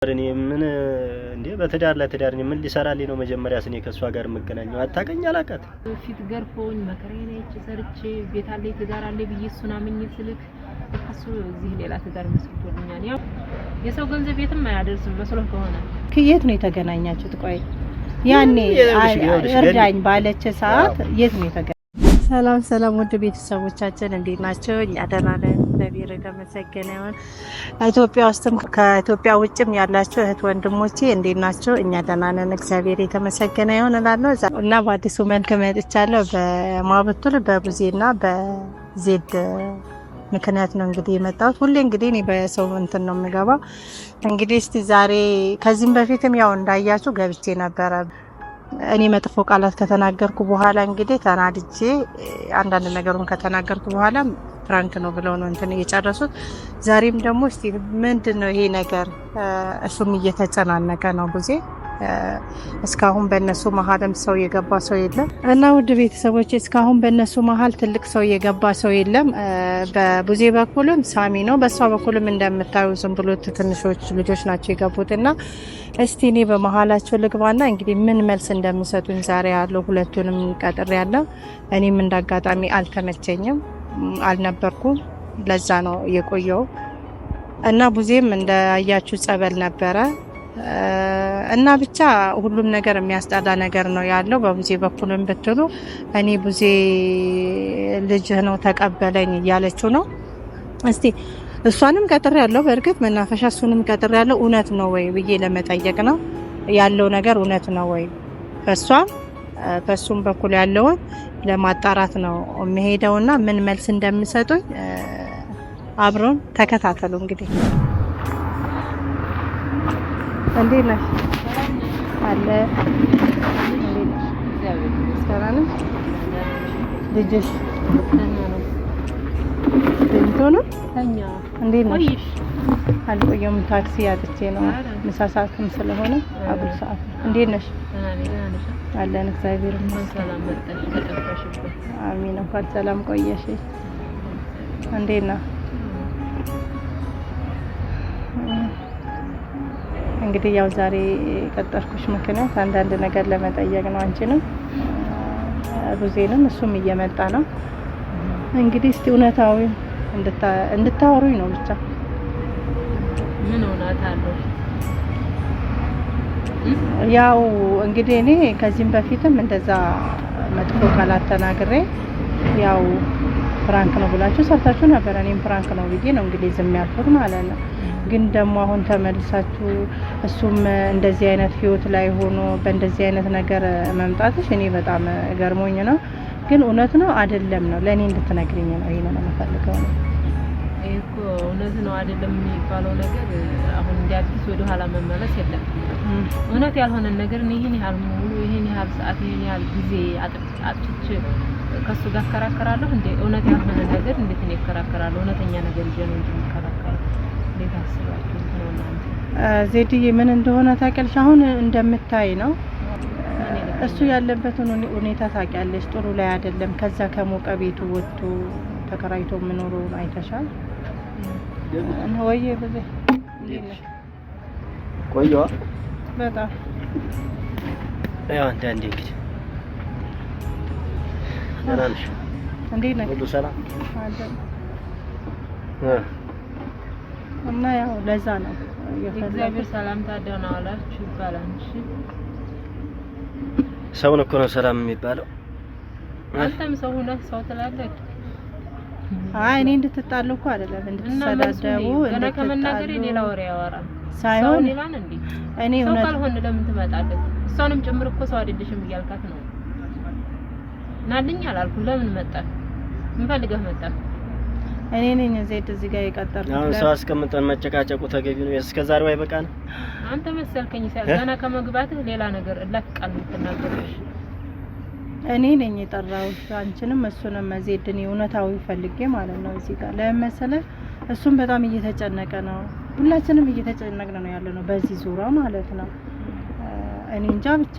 እኔ ምን እንዴ በትዳር ለትዳር ምን ሊሰራልኝ ነው? መጀመሪያ ስኔ ከሷ ጋር መገናኘው አታቀኝ አላቀት ፊት ገርፎኝ መከራዬን አይቼ ሰርቼ ቤት አለኝ ትዳር አለኝ ብዬ እሱን አምኜ ስልክ እሱ እዚህ ሌላ ትዳር መስርቶልኛል። ያው የሰው ገንዘብ የትም አያደርስም መስሎህ ከሆነ ከየት ነው የተገናኛችሁት? ቆይ ያኔ እርዳኝ ባለች ሰዓት የት ነው የተገናኛችሁት? ሰላም ወደ ቤተሰቦቻችን እንዴት ናቸው? እኛ ደህና ነን፣ እግዚአብሔር የተመሰገነ ይሁን። ኢትዮጵያ ውስጥም ከኢትዮጵያ ውጭም ያላችሁ እህት ወንድሞቼ እንዴት ናቸው? እኛ ደህና ነን፣ እግዚአብሔር የተመሰገነ ይሁን እላለሁ። እና በአዲሱ መልክ መጥቻለሁ። በማበቱል በቡዜና በዜድ ምክንያት ነው እንግዲህ የመጣሁት። ሁሌ እንግዲህ እኔ በሰው እንትን ነው የምገባው። እንግዲህ እስቲ ዛሬ ከዚህም በፊትም ያው እንዳያችሁ ገብቼ ነበረ። እኔ መጥፎ ቃላት ከተናገርኩ በኋላ እንግዲህ ተናድጄ አንዳንድ ነገሩን ከተናገርኩ በኋላ ፍራንክ ነው ብለው ነው እንትን እየጨረሱት። ዛሬም ደግሞ እስቲ ምንድነው ይሄ ነገር? እሱም እየተጨናነቀ ነው ቡዜ። እስካሁን በእነሱ መሀልም ሰው የገባ ሰው የለም እና ውድ ቤተሰቦች እስካሁን በእነሱ መሀል ትልቅ ሰው የገባ ሰው የለም። በቡዜ በኩልም ሳሚ ነው፣ በሷ በኩልም እንደምታዩ ዝም ብሎ ትንሾች ልጆች ናቸው የገቡትና እስቲ እኔ በመሀላቸው ልግባና እንግዲህ ምን መልስ እንደሚሰጡኝ ዛሬ ያለው ሁለቱንም ቀጥሬ ያለው። እኔም እንዳጋጣሚ አልተመቸኝም፣ አልነበርኩም፣ ለዛ ነው የቆየው እና ቡዜም እንዳያችሁ ጸበል ነበረ እና ብቻ ሁሉም ነገር የሚያስጠላ ነገር ነው ያለው። በቡዜ በኩልም ብትሉ እኔ ቡዜ ልጅህ ነው ተቀበለኝ እያለችው ነው። እስቲ እሷንም ቀጥሬ ያለው በእርግጥ መናፈሻ እሱንም ቀጥሬ ያለው እውነት ነው ወይ ብዬ ለመጠየቅ ነው ያለው ነገር እውነት ነው ወይ በሷም በሱም በኩል ያለውን ለማጣራት ነው የሚሄደውና ምን መልስ እንደሚሰጡኝ አብሮን ተከታተሉ እንግዲህ። እንዴት ነሽ? አለ ሰላም ነው። ልጅሽ ነው ተኛ። እንዴት ነሽ? አልቆየም፣ ታክሲ አጥቼ ነው ምሳ ሰዓትም ስለሆነ አጉል ሰዓት። እንዴት ነሽ? አለን እግዚአብሔር ይመስገን። ሰላም መጣሽ ተጠፋሽበት። አሚን። እንኳን ሰላም ቆየሽ። እንዴት ነው? እንግዲህ ያው ዛሬ ቀጠርኩሽ ምክንያት አንዳንድ ነገር ለመጠየቅ ነው። አንቺንም ቡዜንም እሱም እየመጣ ነው። እንግዲህ እስቲ እውነታው እንድታወሩኝ ነው ብቻ። ምን እውነት አለው? ያው እንግዲህ እኔ ከዚህም በፊትም እንደዛ መጥፎ ቃላት ተናግሬ ያው ፍራንክ ነው ብላችሁ ሰርታችሁ ነበር። እኔም ፍራንክ ነው ብዬ ነው እንግዲህ ዝም ያልኩት ማለት ነው። ግን ደግሞ አሁን ተመልሳችሁ እሱም እንደዚህ አይነት ህይወት ላይ ሆኖ በእንደዚህ አይነት ነገር መምጣትሽ እኔ በጣም ገርሞኝ ነው። ግን እውነት ነው አይደለም ነው ለኔ እንድትነግሪኝ ነው። ይሄንን ነው የምፈልገው ነው። እኮ እውነት ነው አይደለም የሚባለው ነገር አሁን እንዲያድስ ወደ ኋላ መመለስ የለም። እውነት ያልሆነ ነገር ነው። ይሄን ያህል ሙሉ ይሄን ያህል ሰዓት ይሄን ያህል ጊዜ አጥፍቼ ከሱ ጋር ከራከራለሁ እንዴ? እውነት ያልሆነ ነገር እንዴት ነው ይከራከራለሁ? እውነተኛ ነገር ይዤ ነው እንጂ ይከራከራለሁ። እንዴት አስባችሁ ነው እናንተ? ዜድዬ ምን እንደሆነ ታውቂያለሽ? አሁን እንደምታይ ነው እሱ ያለበትን ሁኔታ ታውቂያለሽ። ጥሩ ላይ አይደለም። ከዛ ከሞቀ ቤቱ ወጥቶ ተከራይቶ ምኖሩ አይተሻል? እና ወይ በዜ ቆየዋ በጣም ያው አንዳንዴ እንግዲህ ደህና ነሽ? እንዴት ነሽ? ሁሉ ሰላም አይደል? እና ያው ለዛ ነው የእግዚአብሔር ሰላምታ ደህና ዋላችሁ ይባላል። እሺ ሰው ነው እኮ ነው ሰላም የሚባለው። አንተም ሰው ሆነህ ሰው ትላለህ። አይ እኔ እንድትጣሉ እኮ አይደለም እንድትሰዳደቡ ገና ከመናገር ሌላ ወሬ ያወራል ሳይሆን ይላል እንዴ? እኔ ሰው ካልሆነ ለምን ትመጣለህ? እሷንም ጭምር እኮ ሰው አይደለሽም እያልካት ነው። ናልኝ አላልኩም። ለምን መጣ? ምን ፈልገህ መጣ? እኔ ነኝ ዜድ እዚህ ጋር የቀጠርኩት። አሁን ሰው አስቀምጠን መጨቃጨቁ ተገቢ ነው? እስከዛሬው አይበቃን? አንተ መሰልከኝ ገና ከመግባትህ ሌላ ነገር እላፍቃል የምትናገርሽ። እኔ ነኝ የጠራሁት አንቺንም እሱንም ዜድን እውነታው ፈልጌ ማለት ነው። እዚህ ጋር ለመሰለ እሱም በጣም እየተጨነቀ ነው። ሁላችንም እየተጨነቅን ነው ያለነው በዚህ ዙሪያ ማለት ነው። እኔ እንጃ ብቻ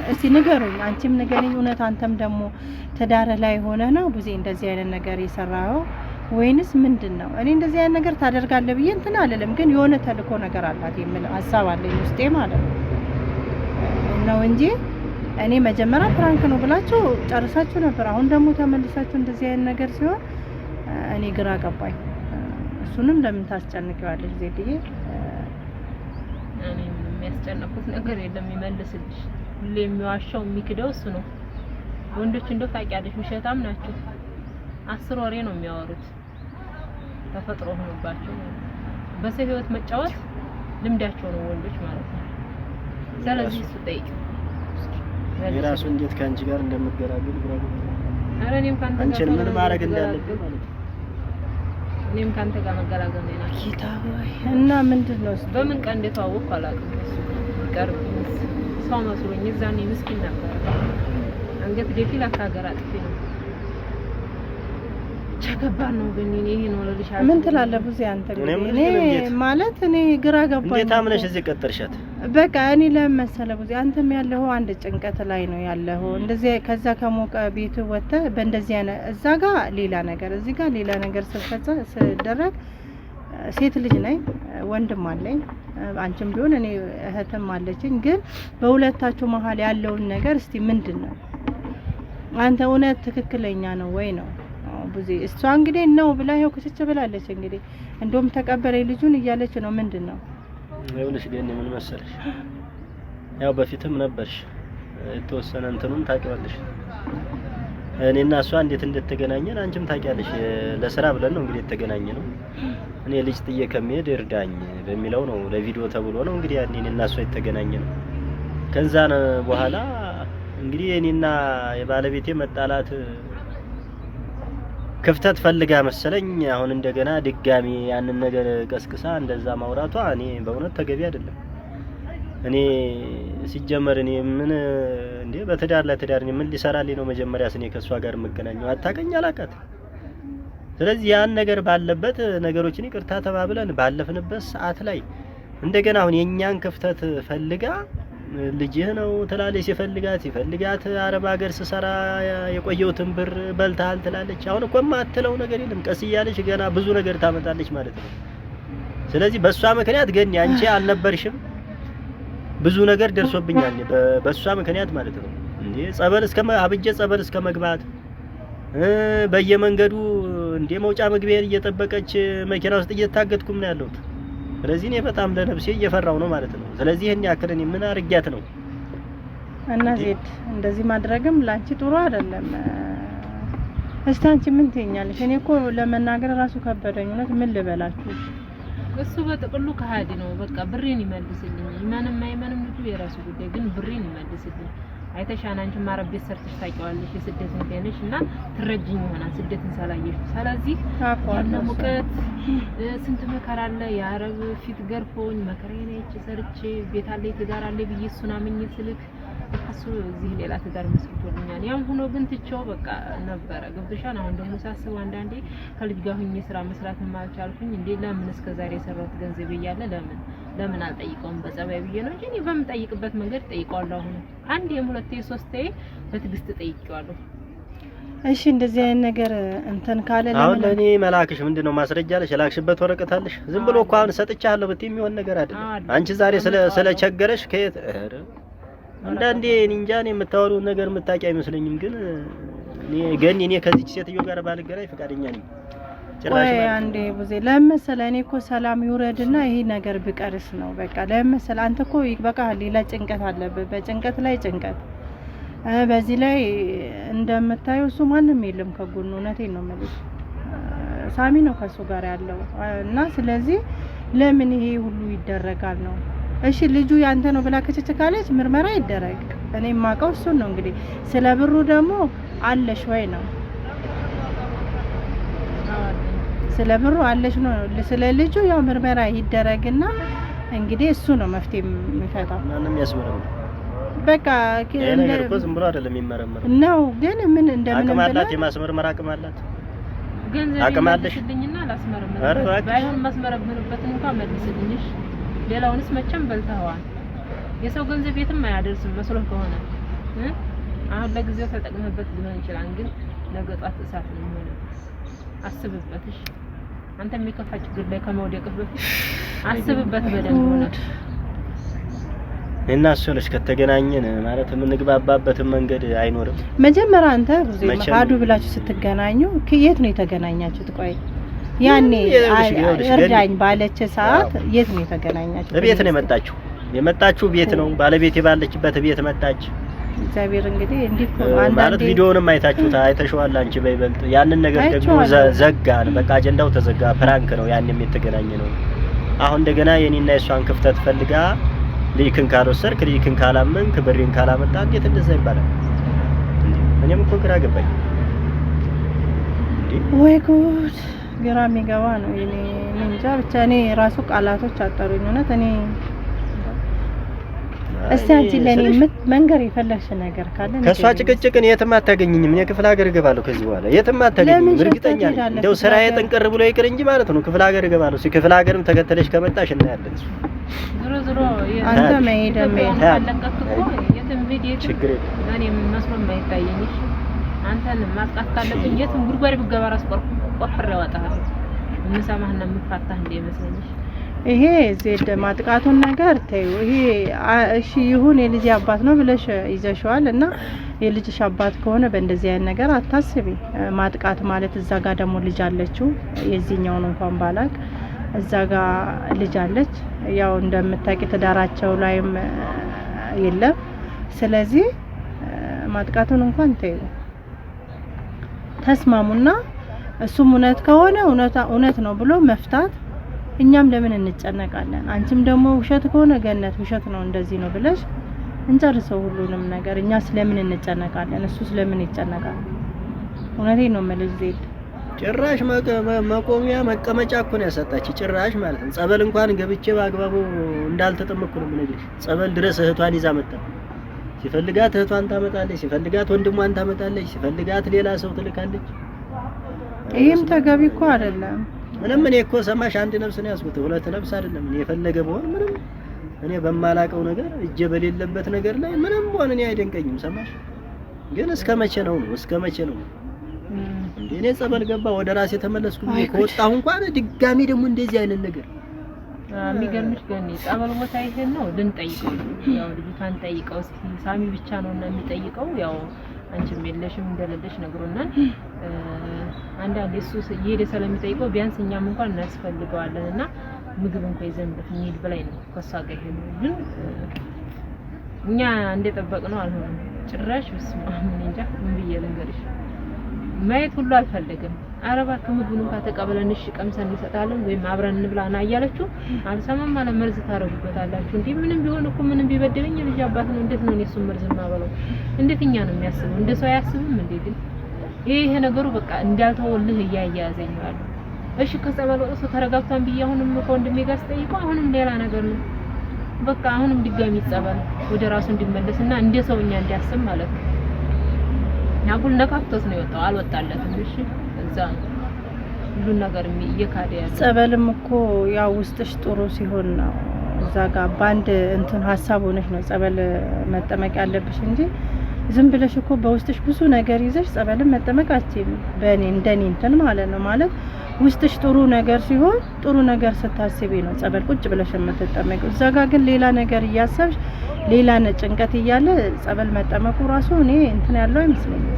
እስቲ ንገሩኝ፣ አንቺም ንገሪኝ እውነት። አንተም ደግሞ ትዳር ላይ ሆነ ነው ቡዜ እንደዚህ አይነት ነገር የሰራው ወይንስ ምንድነው? እኔ እንደዚህ አይነት ነገር ታደርጋለህ ብዬ እንትን አልልም፣ ግን የሆነ ተልኮ ነገር አላት የሚል ሀሳብ አለኝ ውስጤ ማለት ነው እንጂ እኔ መጀመሪያ ፕራንክ ነው ብላችሁ ጨርሳችሁ ነበር። አሁን ደግሞ ተመልሳችሁ እንደዚህ አይነት ነገር ሲሆን እኔ ግራ ገባኝ። እሱንም ለምን ታስጨንቂዋለሽ ዜድዬ? እኔ የሚያስጨንቁት ነገር የለም፣ ይመልስልሽ። ሁሌ የሚዋሻው የሚክደው እሱ ነው። ወንዶች እንደው ታውቂያለሽ ውሸታም ናቸው። 10 ወሬ ነው የሚያወሩት። ተፈጥሮ ሆኖባቸው በሰው ህይወት መጫወት ልምዳቸው ነው ወንዶች ማለት ነው። ስለዚህ እሱ ጠይቅ የራሱ እንዴት ካንቺ ጋር እንደምትገራገል ብራው አረ እኔም ካንተ ጋር አንቺን ምን ማድረግ እንዳለብኝ ማለት ነው። እኔም ካንተ ጋር መገላገል ነው ያለው ጌታ ሆይ። እና ምንድነው በምን ቀን እንደተዋወቅኩ አላውቅም። እሱ ይቀርብኝ ሰው መስሎኝ እዛኔ ምስኪን ነበር። አንገት ደፊ ለካገር አጥፊ ነው ቸከባር ነው። ግን እኔ ይሄ ነው ለልሽ ምን ትላለህ ቡዜ? አንተ እኔ ማለት እኔ ግራ ገባኝ። እንዴት አምነሽ እዚህ ቀጠርሻት? በቃ እኔ ለመሰለ ቡዜ አንተም ያለው አንድ ጭንቀት ላይ ነው ያለው። እንደዚህ ከዛ ከሞቀ ቤት ወጥተህ በእንደዚህ አይነት እዛ ጋር ሌላ ነገር እዚህ ጋር ሌላ ነገር ስደረግ ሴት ልጅ ነኝ፣ ወንድም አለኝ፣ አንቺም ቢሆን እኔ እህትም አለችኝ። ግን በሁለታችሁ መሀል ያለውን ነገር እስቲ ምንድነው? አንተ እውነት ትክክለኛ ነው ወይ ነው ቡዜ? እሷ እንግዲህ ነው ብላ ይኸው ክችች ብላለች። እንግዲህ እንደውም ተቀበለኝ ልጁን እያለች ነው። ምንድነው ይኸውልሽ ግን ምን መሰለሽ፣ ያው በፊትም ነበርሽ የተወሰነ እንትኑን ታውቂዋለሽ። እኔና እሷ እንዴት እንደተገናኘን አንቺም ታውቂያለሽ። ለስራ ብለን ነው እንግዲህ የተገናኘነው። እኔ ልጅ ጥዬ ከመሄድ እርዳኝ በሚለው ነው፣ ለቪዲዮ ተብሎ ነው እንግዲህ ያኔ እኔና እሷ የተገናኘነው። ከዛ በኋላ እንግዲህ እኔና የባለቤቴ መጣላት ክፍተት ፈልጋ መሰለኝ አሁን እንደገና ድጋሚ ያንን ነገር ቀስቅሳ እንደዛ ማውራቷ እኔ በእውነት ተገቢ አይደለም። እኔ ሲጀመር እኔ ምን እንዴ በትዳር ለትዳር ምን ሊሰራልኝ ነው? መጀመሪያስ እኔ ከሷ ጋር መገናኘው አታቀኝ አላቀት። ስለዚህ ያን ነገር ባለበት ነገሮችን ይቅርታ ተባብለን ባለፍንበት ሰዓት ላይ እንደገና አሁን የኛን ክፍተት ፈልጋ ልጅህ ነው ትላለች። ሲፈልጋት አረብ ሀገር ስሰራ የቆየውትን ብር በልታል ትላለች። አሁን እኮ ማትለው ነገር የለም። ቀስ እያለች ገና ብዙ ነገር ታመጣለች ማለት ነው። ስለዚህ በሷ ምክንያት ግን አንቺ አልነበርሽም፣ ብዙ ነገር ደርሶብኛል በሷ ምክንያት ማለት ነው። እንዴ ጸበል እስከ መግባት በየመንገዱ እንዴ መውጫ መግቢያን እየጠበቀች መኪና ውስጥ እየታገትኩም ነው ያለሁት። ስለዚህ እኔ በጣም ለነፍሴ እየፈራው ነው ማለት ነው። ስለዚህ እኛ ያክልን ምን አርጊያት ነው? እና ዜድ እንደዚህ ማድረግም ላንቺ ጥሩ አይደለም። እስቲ አንቺ ምን ትኛለሽ? እኔ እኮ ለመናገር ራሱ ከበደኝ። እውነት ምን ልበላችሁ? እሱ በጥቅሉ ከሃዲ ነው። በቃ ብሬን ይመልስልኝ። ማንም አይመንም ልጁ የራሱ ጉዳይ፣ ግን ብሬን ይመልስልኝ። አይተሻና አንቺ ማረብ ቤት ሰርተሽ ታውቂዋለሽ። የስደት ነሽ እና ትረጅኝ ይሆናል ስደትን ሳላየሽ። ስለዚህ ያለ ሙቀት ስንት መከራ አለ። የአረብ ፊት ገርፎኝ መከራዬን አይቼ ሰርቼ ቤት አለኝ ትዳር አለኝ ብዬ እሱን አምኜ ስልክ እሱ እዚህ ሌላ ትዳር መስርቶልኛል። ያም ሆኖ ግን ትቼው በቃ ነበረ ገብቶሻል። አሁን ደግሞ ሳስብ አንዳንዴ ከልጅ ጋር ሆኜ ስራ መስራት ማልቻልኩኝ እንዴ ለምን እስከዛሬ የሰራሁት ገንዘብ እያለ ለምን አልጠይቀውም በጸባይ ብዬ ነው እንጂ እኔ በምጠይቅበት መንገድ ጠይቀዋለሁ። አሁን አንድ የሁለቴ ሶስቴ በትግስት ጠይቀዋለሁ። እሺ እንደዚህ አይነት ነገር እንትን ካለ አሁን ለኔ መላክሽ ምንድነው ማስረጃ አለሽ? የላክሽበት ወረቀት አለሽ? ዝም ብሎ እኮ አሁን ሰጥቻለሁ ብትይ የሚሆን ነገር አይደለም። አንቺ ዛሬ ስለቸገረሽ ከየት አንዳንዴ እንጃ እኔ የምታወሩት ነገር የምታውቂ አይመስለኝም። ግን እኔ ከዚች ሴትዮ ጋር ባልገናኝ ፈቃደኛ ነኝ። ወይ አንዴ ቡዜ ለምሳሌ እኔ እኮ ሰላም ይውረድና ይሄ ነገር ቢቀርስ ነው በቃ። ለምሳሌ አንተ እኮ በቃ ሌላ ጭንቀት አለበት፣ በጭንቀት ላይ ጭንቀት። በዚህ ላይ እንደምታዩ እሱ ማንም የለም ከጎኑ። እውነቴን ነው የምልሽ፣ ሳሚ ነው ከሱ ጋር ያለው እና ስለዚህ ለምን ይሄ ሁሉ ይደረጋል ነው? እሺ ልጁ ያንተ ነው ብላ ከቸቸ ካለች ምርመራ ይደረግ። እኔ ማቀው እሱ ነው እንግዲህ። ስለ ብሩ ደግሞ አለሽ ወይ ነው? ስለ ብሩ አለሽ ነው? ስለ ልጁ ያው ምርመራ ይደረግና እንግዲህ እሱ ነው መፍትሄ የሚፈታው። ማንንም ያስመረም በቃ ነገር እኮ ዝም ብሎ አይደለም የሚመረመረው ነው። ግን ምን እንደምን አቅም አላት፣ የማስመርመር አቅም አላት። ገንዘብ ይልሽልኝና ላስመረምር ባይሆን ማስመረምርበትን እንኳን መልስልኝሽ። ሌላውንስ መቼም በልተዋል። የሰው ገንዘብ የትም አያደርስም መስሎህ ከሆነ አሁን ለጊዜው ተጠቅመህበት ሊሆን ይችላል፣ ግን ነገ ጧት እሳት ነው የሚሆነው። አስብበት። እሺ አንተ የሚከፋ ችግር ላይ ከመውደቅህ በፊት አስብበት በደንብ ሆነ። እና እሱ ልጅ ከተገናኘን ማለት የምንግባባበት መንገድ አይኖርም። መጀመሪያ አንተ ሀዱ ብላችሁ ስትገናኙ የት ነው የተገናኛችሁት? ቆይ ያኔ እርዳኝ ባለች ሰዓት የት ነው የተገናኛችሁት? ቤት ነው የመጣችሁ ቤት ነው። ባለቤቴ ባለችበት ቤት መጣች። እግዚአብሔር እንግዲህ እንዴት ነው ማለት ቪዲዮውንም አይተሽዋል አንቺ በይበልጥ። ያንን ነገር ደግሞ ዘጋን። በቃ አጀንዳው ተዘጋ። ፕራንክ ነው ያንም የተገናኘ ነው። አሁን እንደገና የኔና የሷን ክፍተት ፈልጋ ሊክን ካልወሰድክ ሊክን ካላመንክ ብሬን ካላመጣ እንዴት እንደዛ ይባላል? እኔም እኮ ግራ ገባኝ። ወይ ጉድ! ግራ የሚገባ ነው። እኔ እንጃ ብቻ እኔ ራሱ ቃላቶች አጠሩኝ። እውነት እኔ እስቲ አንቺ ለኔ መንገር የፈለግሽ ነገር ካለ ከሷ ጭቅጭቅን የትም አታገኝኝም። እኔ ክፍለ ሀገር እገባለሁ ከዚህ በኋላ የትም አታገኝኝም። እርግጠኛ ነኝ። እንደው ስራዬ ጥንቅር ብሎ ይቅር እንጂ ማለት ነው ክፍለ ሀገር እገባለሁ። ክፍለ ሀገርም ተከተለሽ ከመጣሽ እናያለን። ዞሮ አንተ መሄድ የትም ቪዲዮ ችግር እኔ መስሎ የማይታየኝ አንተን ማጥቃት ካለብኝ የትም ጉድጓድ ብገባ ራስ ቆፍሬ አወጣለሁ። እንሰማህና የምፋታህ እንደይመስለኝ። ይሄ ዜድ ማጥቃቱን ነገር ተይው። ይሄ እሺ ይሁን የልጅ አባት ነው ብለሽ ይዘሽዋል እና የልጅሽ አባት ከሆነ በእንደዚህ አይነት ነገር አታስቢ። ማጥቃት ማለት እዛ ጋር ደግሞ ልጅ አለችው። የዚህኛውን እንኳን ባላቅ እዛ ጋር ልጅ አለች። ያው እንደምታውቂ ትዳራቸው ላይም የለም። ስለዚህ ማጥቃቱን እንኳን ተይው። ተስማሙና እሱም እውነት ከሆነ እውነት ነው ብሎ መፍታት። እኛም ለምን እንጨነቃለን? አንቺም ደግሞ ውሸት ከሆነ ገነት ውሸት ነው እንደዚህ ነው ብለሽ እንጨርሰው ሁሉንም ነገር። እኛ ስለምን እንጨነቃለን? እሱ ስለምን ይጨነቃል? እውነቴን ነው የምልሽ ዜድ። ጭራሽ መቆሚያ መቀመጫ እኮ ነው ያሰጣች። ጭራሽ ማለት ነው ጸበል እንኳን ገብቼ በአግባቡ እንዳልተጠመቅኩ ነው የምነግርሽ። ጸበል ድረስ እህቷን ይዛ መጣ። ሲፈልጋት እህቷን ታመጣለች፣ ሲፈልጋት ወንድሟን ታመጣለች፣ ሲፈልጋት ሌላ ሰው ትልካለች። ይሄም ተገቢ እኮ አይደለም። ምንም እኔ እኮ ሰማሽ አንድ ነፍስ ነው ያስኩት፣ ሁለት ነፍስ አይደለም። እኔ የፈለገ በሆነ ምንም እኔ በማላቀው ነገር እጄ በሌለበት ነገር ላይ ምንም ሆነ እኔ አይደንቀኝም። ሰማሽ ግን እስከ መቼ ነው እኔ ጸበል ገባ ወደ ራሴ ተመለስኩ። ከወጣሁ እንኳን ድጋሚ ደግሞ እንደዚህ አይነት ነገር የሚገርምሽ ግን ጸበል ቦታ ይሄን ነው ልንጠይቀው። ያው ልጅቷን ጠይቀው እስኪ ሳሚ ብቻ ነውና የሚጠይቀው ያው አንቺም የለሽም እንደሌለሽ ነግሮናል። አንዳንዴ እሱ እየሄደ ስለሚጠይቀው ቢያንስ እኛም እንኳን እናስፈልገዋለንና ምግብ እንኳን ይዘን እንሂድ ብላኝ ነው ከሷ ጋር ይሄን ግን እኛ እንደጠበቅነው አልሆነም ጭራሽ። በስመ አብ ምን እንጃ ምን ብዬ ልንገርሽ። ማየት ሁሉ አልፈልግም። አረባ ከምግቡን እንኳን ተቀበለን እሺ ቀምሰን እንሰጣለን ወይም አብረን እንብላና እያለችው አልሰማም ማለት መርዝ ታረጉበታላችሁ እንዴ? ምንም ቢሆን እኮ ምንም ቢበደለኝ ልጅ አባት ነው። እንዴት ነው እሱ መርዝ ማበለው? እንዴት እኛ ነው የሚያስበው? እንደ ሰው አያስብም እንዴ? ግን ይሄ ነገሩ በቃ እንዳልተወልህ እያያዘኝ ነው። እሺ ከጸበል ወጥቶ ተረጋግቷን ብዬ አሁንም ከወንድሜ ጋር ስጠይቀው አሁንም ሌላ ነገር ነው። በቃ አሁንም ድጋሚ ጸበል ወደ ራሱ እንዲመለስና እንደ ሰውኛ እንዲያስብ ማለት ነው። ያጉል ነካክቶት ነው የወጣው፣ አልወጣለትም። እሺ እዛ ሁሉ ነገር እየካደ ያለ ጸበልም እኮ ያው ውስጥሽ ጥሩ ሲሆን ነው እዛ ጋር ባንድ እንትን ሐሳብ ሆነሽ ነው ጸበል መጠመቅ ያለብሽ እንጂ ዝም ብለሽ እኮ በውስጥሽ ብዙ ነገር ይዘሽ ጸበልን መጠመቅ አትችይም። በእኔ እንደኔ እንትን ማለት ነው ማለት ውስጥሽ ጥሩ ነገር ሲሆን ጥሩ ነገር ስታስቢ ነው ጸበል ቁጭ ብለሽ የምትጠመቂው። እዛ ጋር ግን ሌላ ነገር እያሰብሽ ሌላ ጭንቀት እያለ ጸበል መጠመቁ ራሱ እኔ እንትን ያለው አይመስለኝም።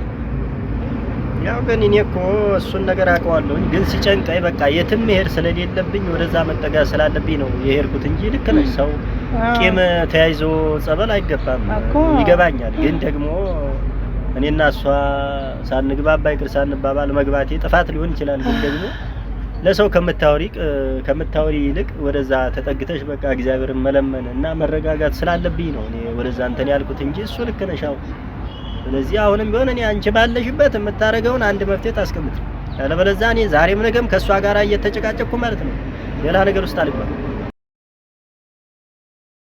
ያው ግን እኔ እኮ እሱን ነገር አውቀዋለሁ ግን ሲጨንቀኝ በቃ የትም መሄድ ስለሌለብኝ ወደዛ መጠጋ ስላለብኝ ነው የሄድኩት እንጂ ልክ ነሽ። ሰው ቂም ተያይዞ ጸበል አይገባም ይገባኛል። ግን ደግሞ እኔና እሷ ሳንግባባ ይቅር ሳንባባል መግባቴ ጥፋት ሊሆን ይችላል። ግን ደግሞ ለሰው ከምታወሪ ይልቅ ወደዛ ተጠግተሽ በቃ እግዚአብሔርን መለመን እና መረጋጋት ስላለብኝ ነው እኔ ወደዛ እንትን ያልኩት እንጂ እሱ ልክ ነሽ። ስለዚህ አሁንም ቢሆን እኔ አንቺ ባለሽበት የምታረገውን አንድ መፍትሄ ታስቀምጥ። ያለበለዚያ እኔ ዛሬም ነገም ከሷ ጋር እየተጨቃጨቅኩ ማለት ነው ሌላ ነገር ውስጥ አልገባም።